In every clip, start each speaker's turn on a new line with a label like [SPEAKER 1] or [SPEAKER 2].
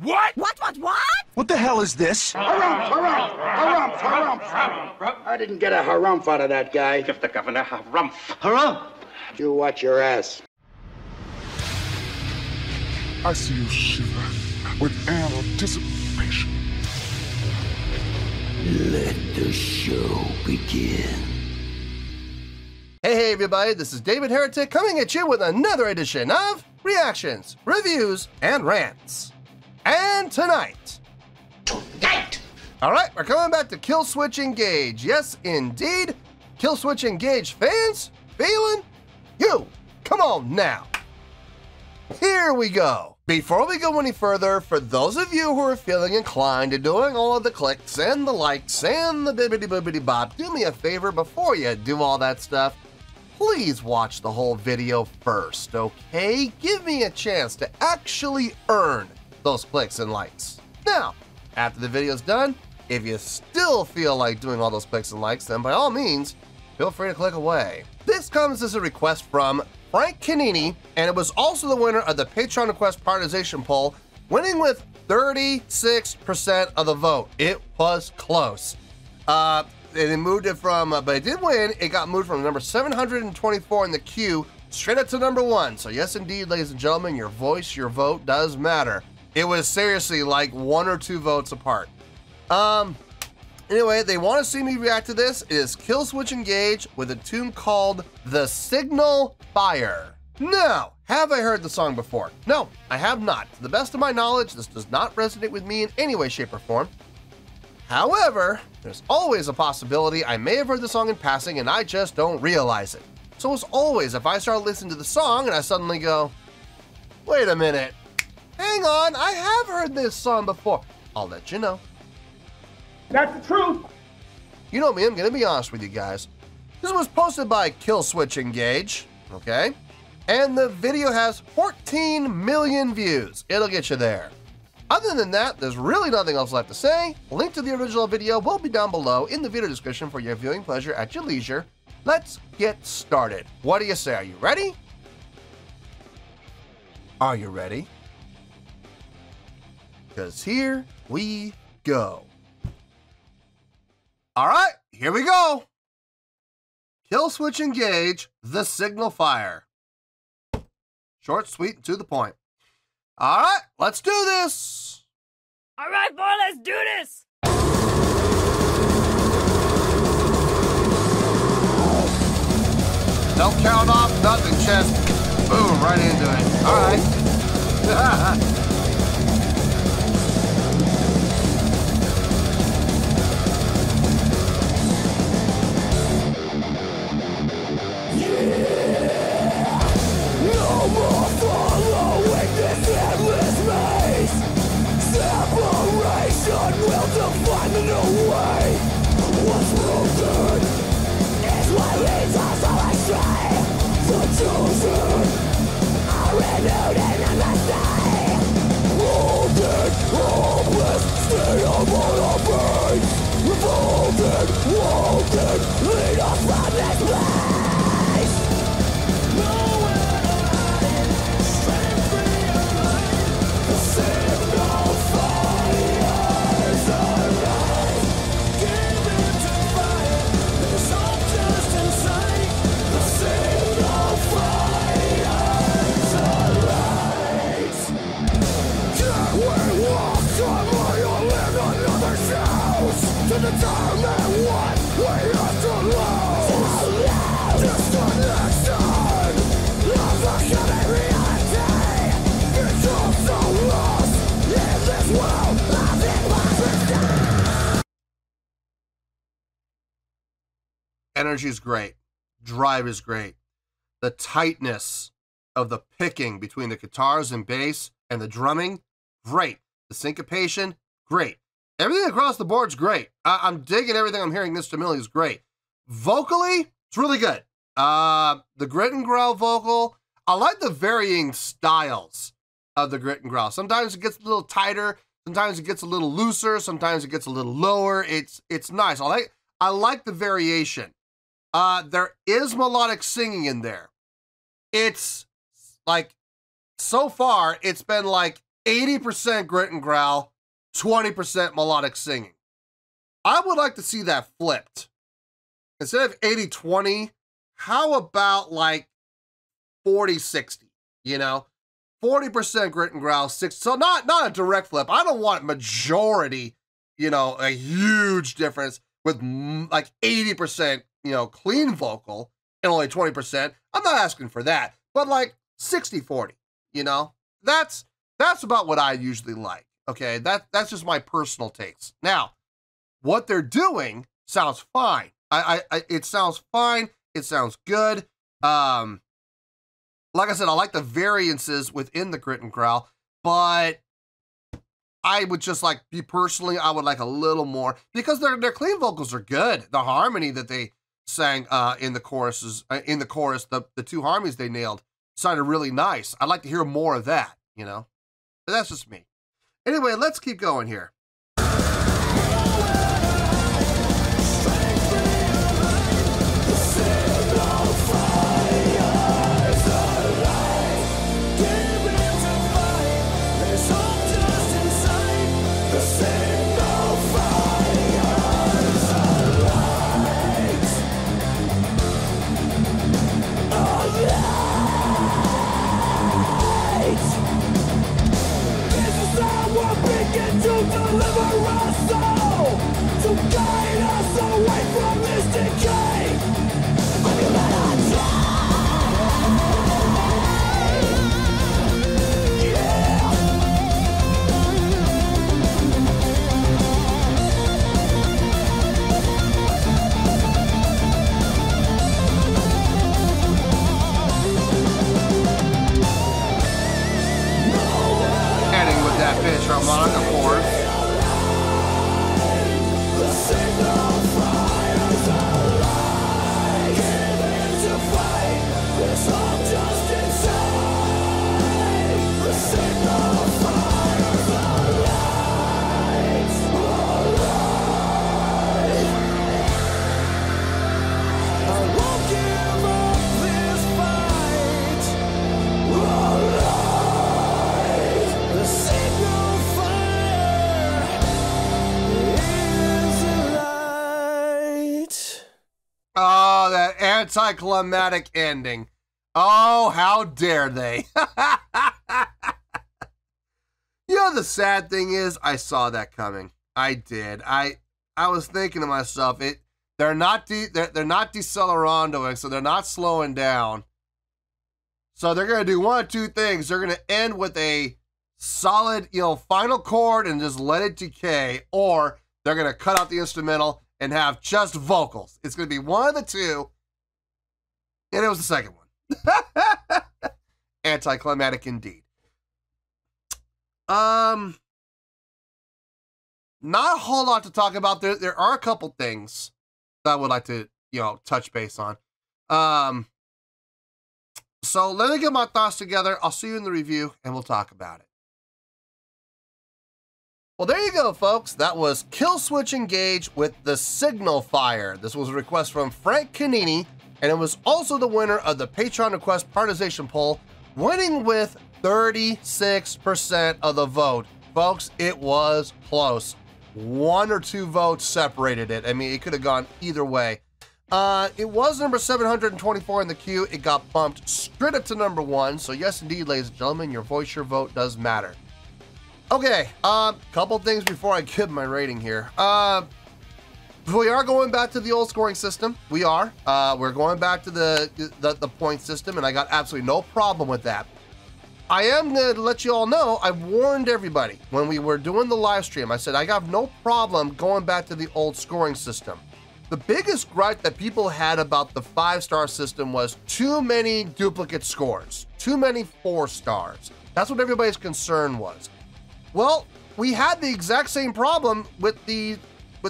[SPEAKER 1] What?
[SPEAKER 2] What?
[SPEAKER 3] What the hell is this?
[SPEAKER 4] Harumph. I didn't get a harumph out of that guy.
[SPEAKER 5] Give the governor harumph.
[SPEAKER 4] Harumph? You watch your ass.
[SPEAKER 6] I see you shiver with anticipation.
[SPEAKER 7] Let the show begin.
[SPEAKER 8] Hey everybody, this is David Heretic coming at you with another edition of Reactions, Reviews, and Rants. And tonight, alright, we're coming back to Killswitch Engage. Yes, indeed, Killswitch Engage fans, feeling you. Come on now. Here we go. Before we go any further, for those of you who are feeling inclined to doing all of the clicks and the likes and the bibbidi-boobidi bop, do me a favor before you do all that stuff. Please watch the whole video first, okay? Give me a chance to actually earn those clicks and likes. Now, after the video's done, if you still feel like doing all those clicks and likes, then by all means, feel free to click away. This comes as a request from Frank Canini, and it was also the winner of the Patreon request prioritization poll, winning with 36% of the vote. It was close. They moved it from, but it did win. It got moved from number 724 in the queue straight up to number 1. So yes, indeed, ladies and gentlemen, your voice, your vote does matter. It was seriously like 1 or 2 votes apart. Anyway, they want to see me react to this. It is Killswitch Engage with a tune called The Signal Fire. Now, have I heard the song before? No, I have not. To the best of my knowledge, this does not resonate with me in any way, shape, or form. However, there's always a possibility I may have heard the song in passing and I just don't realize it. So as always, if I start listening to the song and I suddenly go, wait a minute, hang on, I have heard this song before, I'll let you know.
[SPEAKER 5] That's the truth.
[SPEAKER 8] You know me, I'm gonna be honest with you guys. This was posted by Killswitch Engage, okay? And the video has 14 million views. It'll get you there. Other than that, there's really nothing else left to say. Link to the original video will be down below in the video description for your viewing pleasure at your leisure. Let's get started. What do you say? Are you ready? Are you ready? Because here we go. All right, here we go. Killswitch Engage, The Signal Fire. Short, sweet, and to the point. All right, let's do this.
[SPEAKER 2] All right, boy, let's do this.
[SPEAKER 8] Don't count off nothing, just boom, right into it. All right. Energy is great. Drive is great. The tightness of the picking between the guitars and bass and the drumming, great. The syncopation, great. Everything across the board's great. I'm digging everything I'm hearing instrumentally is great. Vocally, it's really good. The grit and growl vocal, I like the varying styles of the grit and growl. Sometimes it gets a little tighter, sometimes it gets a little looser, sometimes it gets a little lower. It's nice. I like the variation. There is melodic singing in there. It's like, so far, it's been like 80% grit and growl, 20% melodic singing. I would like to see that flipped. Instead of 80-20, how about like 40-60, you know? 40% grit and growl, 60. So not a direct flip. I don't want majority, you know, a huge difference with like 80%, you know, clean vocal and only 20%. I'm not asking for that, but like 60-40, you know? That's about what I usually like. Okay, that's just my personal taste. Now, what they're doing sounds fine. It sounds fine. It sounds good. Like I said, I like the variances within the grit and growl, but I would just like, me personally, I would like a little more because their clean vocals are good. The harmony that they sang in the choruses, the two harmonies they nailed sounded really nice. I'd like to hear more of that, you know, but that's just me. Anyway, let's keep going here. Harmonica chord. Oh, that anticlimactic ending. Oh, how dare they? You know, the sad thing is, I saw that coming. I did. I was thinking to myself, they're not decelerando, so they're not slowing down. So they're gonna do one of two things. They're gonna end with a solid, you know, final chord and just let it decay, or they're gonna cut out the instrumental and have just vocals. It's going to be one of the two. And it was the second one. Anticlimactic indeed. Not a whole lot to talk about. There are a couple things that I would like to, you know, touch base on. So let me get my thoughts together. I'll see you in the review and we'll talk about it. Well, there you go, folks. That was Killswitch Engage with the Signal Fire. This was a request from Frank Canini, and it was also the winner of the Patreon request prioritization poll, winning with 36% of the vote. Folks, it was close. 1 or 2 votes separated it. I mean, it could have gone either way. It was number 724 in the queue. It got bumped straight up to number 1. So yes, indeed, ladies and gentlemen, your voice, your vote does matter. Okay, couple things before I give my rating here. We are going back to the old scoring system. We are. We're going back to the point system, and I got absolutely no problem with that. I am going to let you all know, I warned everybody when we were doing the live stream. I said I got no problem going back to the old scoring system. The biggest gripe that people had about the 5-star system was too many duplicate scores, too many 4 stars. That's what everybody's concern was. Well, we had the exact same problem with the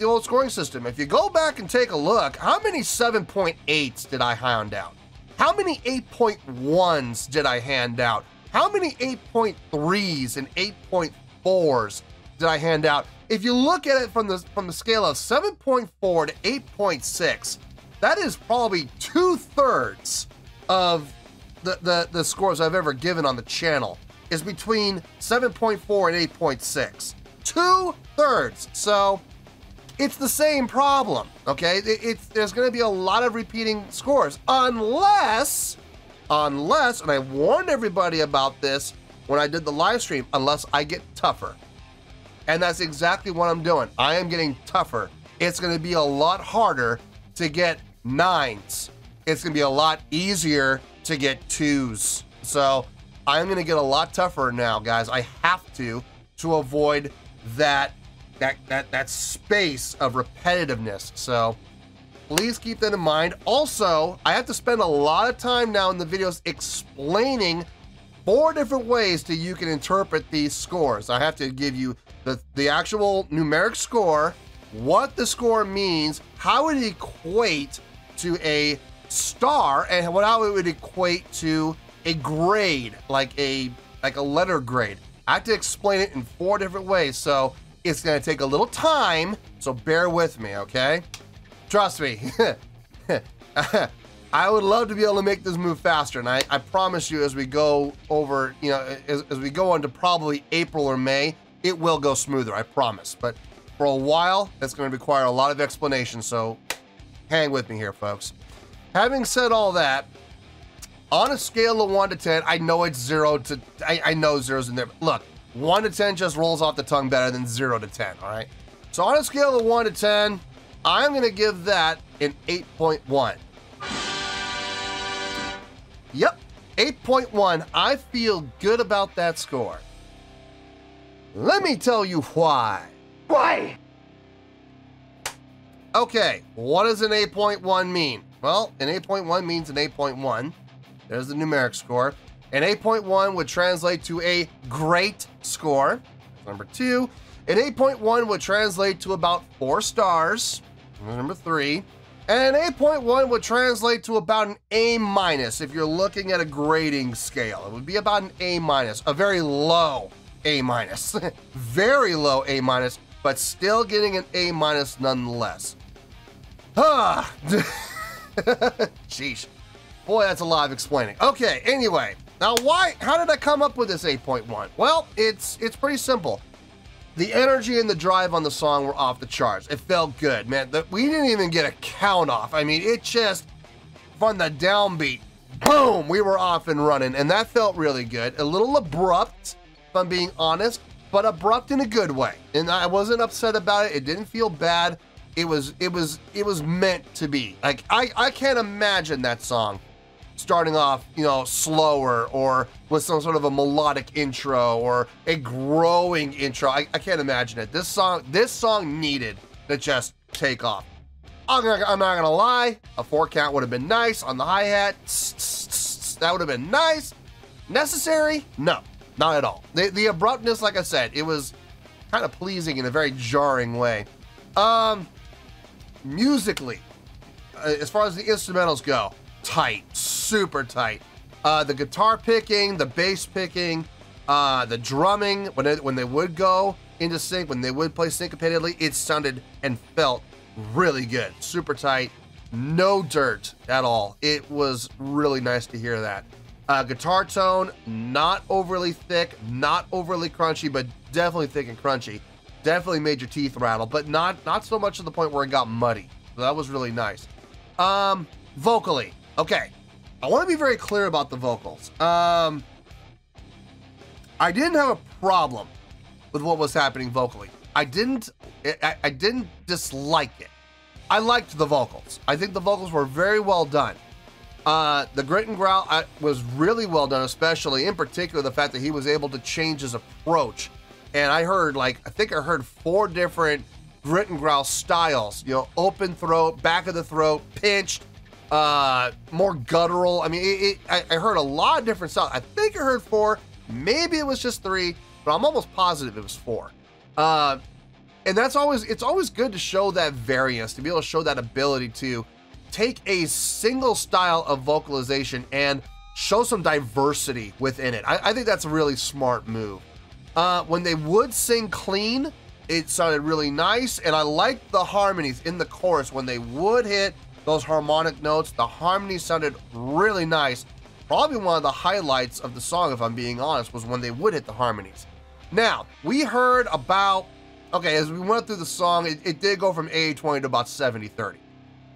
[SPEAKER 8] old scoring system. If you go back and take a look, how many 7.8s did I hand out? How many 8.1s did I hand out? How many 8.3s and 8.4s did I hand out? If you look at it from the scale of 7.4 to 8.6, that is probably 2/3 of the scores I've ever given on the channel. is between 7.4 and 8.6. 2/3. So it's the same problem, okay? There's gonna be a lot of repeating scores unless, and I warned everybody about this when I did the live stream, unless I get tougher. And that's exactly what I'm doing. I am getting tougher. It's gonna be a lot harder to get 9s. It's gonna be a lot easier to get 2s. So I'm gonna get a lot tougher now, guys. I have to avoid that space of repetitiveness. So please keep that in mind. Also, I have to spend a lot of time now in the videos explaining 4 different ways that you can interpret these scores. I have to give you the actual numeric score, what the score means, how it equates to a star, and how it would equate to a grade, like a letter grade. I have to explain it in 4 different ways, so it's gonna take a little time, so bear with me, okay? Trust me. I would love to be able to make this move faster, and I promise you, as we go over, you know, as we go into probably April or May, it will go smoother, I promise. But for a while, that's gonna require a lot of explanation, so hang with me here, folks. Having said all that, on a scale of 1 to 10, I know it's 0 to, I know 0's in there, but look, 1 to 10 just rolls off the tongue better than 0 to 10, all right? So on a scale of 1 to 10, I'm gonna give that an 8.1. Yep, 8.1. I feel good about that score. Let me tell you why.
[SPEAKER 4] Why?
[SPEAKER 8] Okay, what does an 8.1 mean? Well, an 8.1 means an 8.1. There's the numeric score. An 8.1 would translate to a great score. Number 2. An 8.1 would translate to about 4 stars. Number 3. And an 8.1 would translate to about an A- if you're looking at a grading scale. It would be about an A-, a very low A-. Very low A-, but still getting an A- nonetheless. Ah, sheesh. Boy, that's a lot of explaining. Okay, anyway, now how did I come up with this 8.1? Well, it's pretty simple. The energy and the drive on the song were off the charts. It felt good, man. We didn't even get a count off. I mean, it just, from the downbeat, boom, we were off and running, and that felt really good. A little abrupt, if I'm being honest, but abrupt in a good way. And I wasn't upset about it. It didn't feel bad. It was meant to be. Like, I can't imagine that song starting off, you know, slower or with some sort of a melodic intro or a growing intro. I can't imagine it. This song needed to just take off. I'm not gonna lie, a 4 count would have been nice on the hi-hat. That would have been nice. Necessary? No, not at all. The abruptness, like I said, it was kind of pleasing in a very jarring way. Musically, as far as the instrumentals go, tight, super tight. The guitar picking, the bass picking, the drumming, when they would go into sync, when they would play syncopatedly, it sounded and felt really good. Super tight, no dirt at all. It was really nice to hear that. Guitar tone, not overly thick, not overly crunchy, but definitely thick and crunchy. Definitely made your teeth rattle, but not so much to the point where it got muddy. So that was really nice. Vocally, okay. I want to be very clear about the vocals. I didn't have a problem with what was happening vocally. I didn't dislike it. I liked the vocals. I think the vocals were very well done. The grit and growl was really well done, especially in particular the fact that he was able to change his approach. And I heard, I think I heard 4 different grit and growl styles. You know, open throat, back of the throat, pinched, more guttural. I mean, I heard a lot of different styles. I think I heard 4, maybe it was just 3, but I'm almost positive it was 4. And it's always good to show that variance, to be able to show that ability to take a single style of vocalization and show some diversity within it. I think that's a really smart move. When they would sing clean, it sounded really nice, and I liked the harmonies in the chorus. When they would hit those harmonic notes, the harmonies sounded really nice. probably one of the highlights of the song, if I'm being honest, was when they would hit the harmonies. Now, we heard about, okay, as we went through the song, it did go from 80-20 to about 70-30.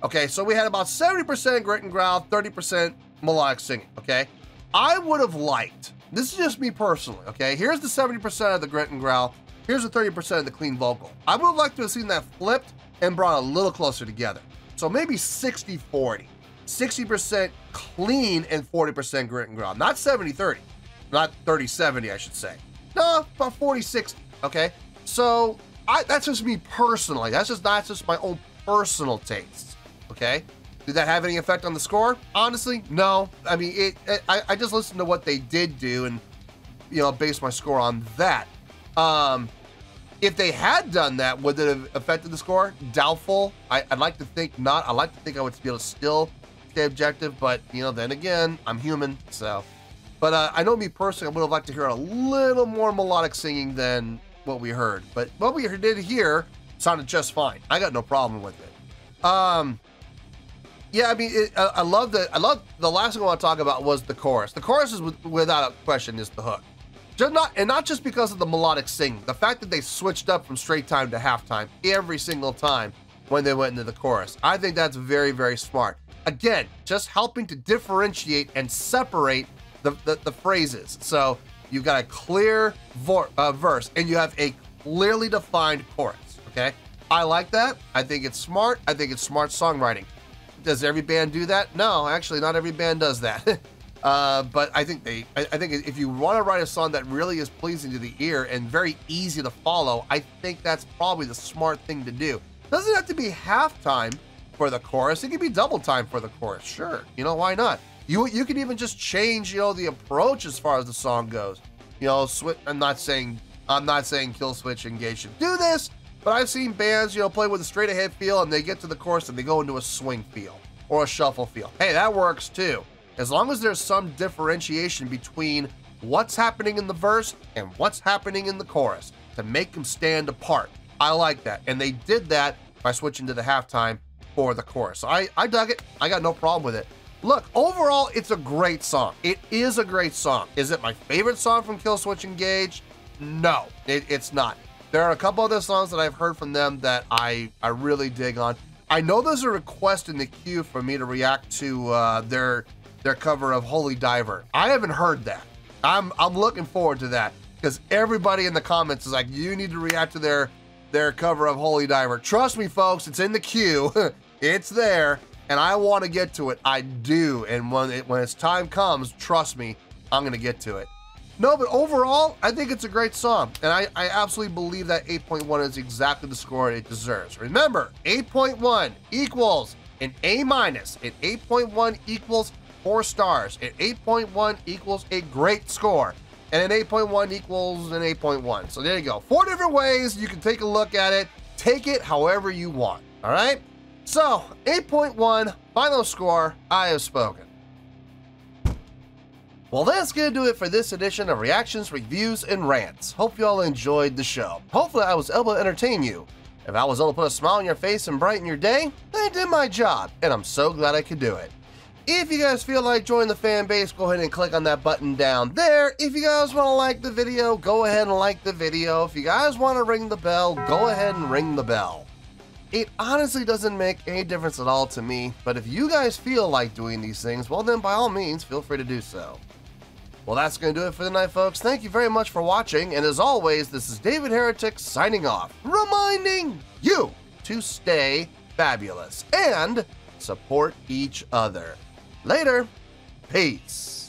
[SPEAKER 8] Okay, so we had about 70% grit and growl, 30% melodic singing, okay? I would have liked, this is just me personally, okay? Here's the 70% of the grit and growl, here's the 30% of the clean vocal. I would have liked to have seen that flipped and brought a little closer together. So maybe 60-40. 60% clean and 40% grit and growl. Not 70-30. Not 30-70, I should say. No, about 40-60, okay? So that's just me personally. That's just my own personal tastes, okay? Did that have any effect on the score? Honestly, no. I mean, I just listened to what they did do and, you know, based my score on that. If they had done that, would it have affected the score? Doubtful. I'd like to think not. I'd like to think I would be able to still stay objective, but, you know, then again, I'm human, so. But I know me personally, I would have liked to hear a little more melodic singing than what we heard. But what we did here sounded just fine. I got no problem with it. Yeah, I mean, I love the last thing I want to talk about was the chorus. The chorus is without a question is the hook. Not just because of the melodic singing. The fact that they switched up from straight time to halftime every single time when they went into the chorus. I think that's very, very smart. Again, just helping to differentiate and separate the phrases. So you've got a clear verse and you have a clearly defined chorus, okay? I like that. I think it's smart. I think it's smart songwriting. Does every band do that? No, actually, not every band does that. But I think if you want to write a song that really is pleasing to the ear and very easy to follow, I think that's probably the smart thing to do. Doesn't have to be halftime for the chorus. It can be double time for the chorus. Sure, you know, why not? You can even just change, you know, the approach as far as the song goes. You know, I'm not saying Killswitch Engage should do this, but I've seen bands, you know, play with a straight ahead feel and they get to the chorus and they go into a swing feel or a shuffle feel. Hey, that works too. As long as there's some differentiation between what's happening in the verse and what's happening in the chorus to make them stand apart. I like that. And they did that by switching to the halftime for the chorus. So I dug it. I got no problem with it. Look, overall, it's a great song. It is a great song. Is it my favorite song from Killswitch Engage? No, it's not. There are a couple other songs that I've heard from them that I really dig on. I know there's a request in the queue for me to react to their cover of Holy Diver. I haven't heard that. I'm looking forward to that because everybody in the comments is like, you need to react to their cover of Holy Diver. Trust me, folks, it's in the queue. It's there, and I want to get to it. I do, and when its time comes, trust me, I'm gonna get to it. No, but overall, I think it's a great song, and I absolutely believe that 8.1 is exactly the score it deserves. Remember, 8.1 equals an A-, and 8.1 equals 4 stars, and 8.1 equals a great score, and an 8.1 equals an 8.1. So there you go. 4 different ways you can take a look at it. Take it however you want, all right? So, 8.1, final score, I have spoken. Well, that's gonna do it for this edition of Reactions, Reviews, and Rants. Hope you all enjoyed the show. Hopefully I was able to entertain you. If I was able to put a smile on your face and brighten your day, then I did my job, and I'm so glad I could do it. If you guys feel like joining the fan base, go ahead and click on that button down there. If you guys want to like the video, go ahead and like the video. If you guys want to ring the bell, go ahead and ring the bell. It honestly doesn't make any difference at all to me, but if you guys feel like doing these things, well then by all means, feel free to do so. Well, that's going to do it for the night, folks. Thank you very much for watching, and as always, this is David Heretic signing off, reminding you to stay fabulous and support each other. Later. Peace.